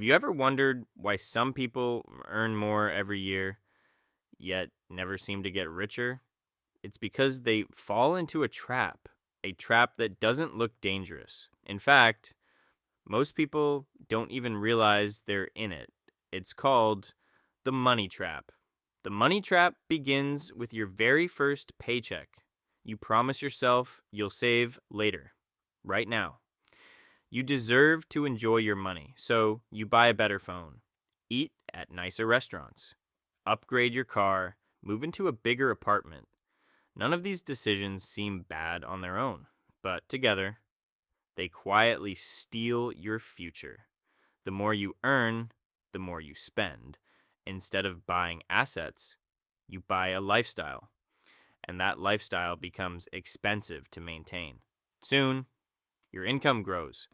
Have you ever wondered why some people earn more every year, yet never seem to get richer? It's because they fall into a trap that doesn't look dangerous. In fact, most people don't even realize they're in it. It's called the money trap. The money trap begins with your very first paycheck. You promise yourself you'll save later, right now. You deserve to enjoy your money, so you buy a better phone, eat at nicer restaurants, upgrade your car, move into a bigger apartment. None of these decisions seem bad on their own, but together, they quietly steal your future. The more you earn, the more you spend. Instead of buying assets, you buy a lifestyle, and that lifestyle becomes expensive to maintain. Soon, your income grows,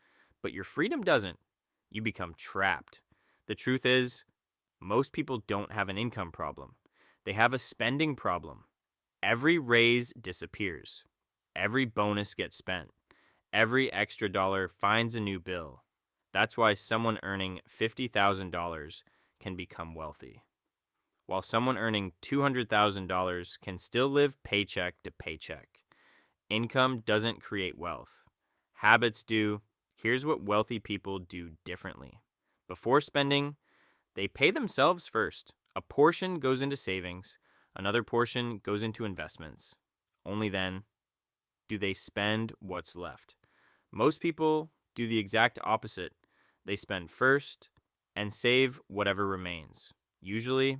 but your freedom doesn't. You become trapped. The truth is, most people don't have an income problem. They have a spending problem. Every raise disappears. Every bonus gets spent. Every extra dollar finds a new bill. That's why someone earning $50,000 can become wealthy, while someone earning $200,000 can still live paycheck to paycheck. Income doesn't create wealth. Habits do. Here's what wealthy people do differently. Before spending, they pay themselves first. A portion goes into savings, another portion goes into investments. Only then do they spend what's left. Most people do the exact opposite. They spend first and save whatever remains. Usually,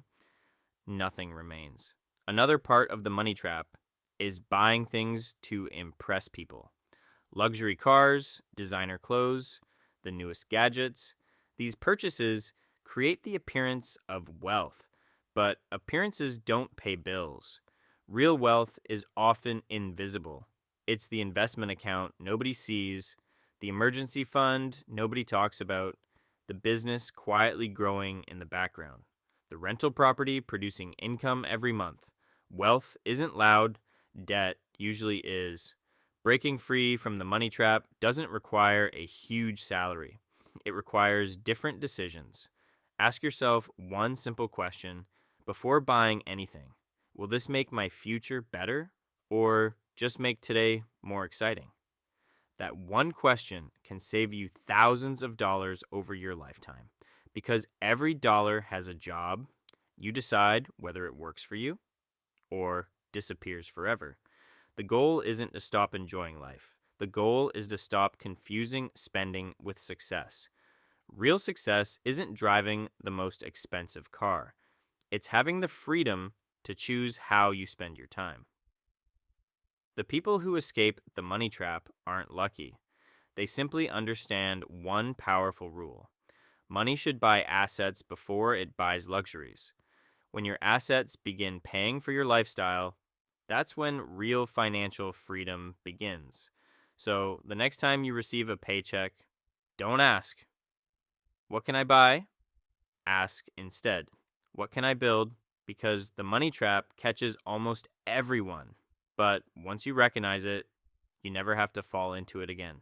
nothing remains. Another part of the money trap is buying things to impress people. Luxury cars, designer clothes, the newest gadgets. These purchases create the appearance of wealth, but appearances don't pay bills. Real wealth is often invisible. It's the investment account nobody sees, the emergency fund nobody talks about, the business quietly growing in the background, the rental property producing income every month. Wealth isn't loud, debt usually is. Breaking free from the money trap doesn't require a huge salary. It requires different decisions. Ask yourself one simple question before buying anything. Will this make my future better or just make today more exciting? That one question can save you thousands of dollars over your lifetime. Because every dollar has a job, you decide whether it works for you or disappears forever. The goal isn't to stop enjoying life. The goal is to stop confusing spending with success. Real success isn't driving the most expensive car. It's having the freedom to choose how you spend your time. The people who escape the money trap aren't lucky. They simply understand one powerful rule. Money should buy assets before it buys luxuries. When your assets begin paying for your lifestyle, that's when real financial freedom begins. So the next time you receive a paycheck, don't ask, "What can I buy?" Ask instead, "What can I build?" Because the money trap catches almost everyone. But once you recognize it, you never have to fall into it again.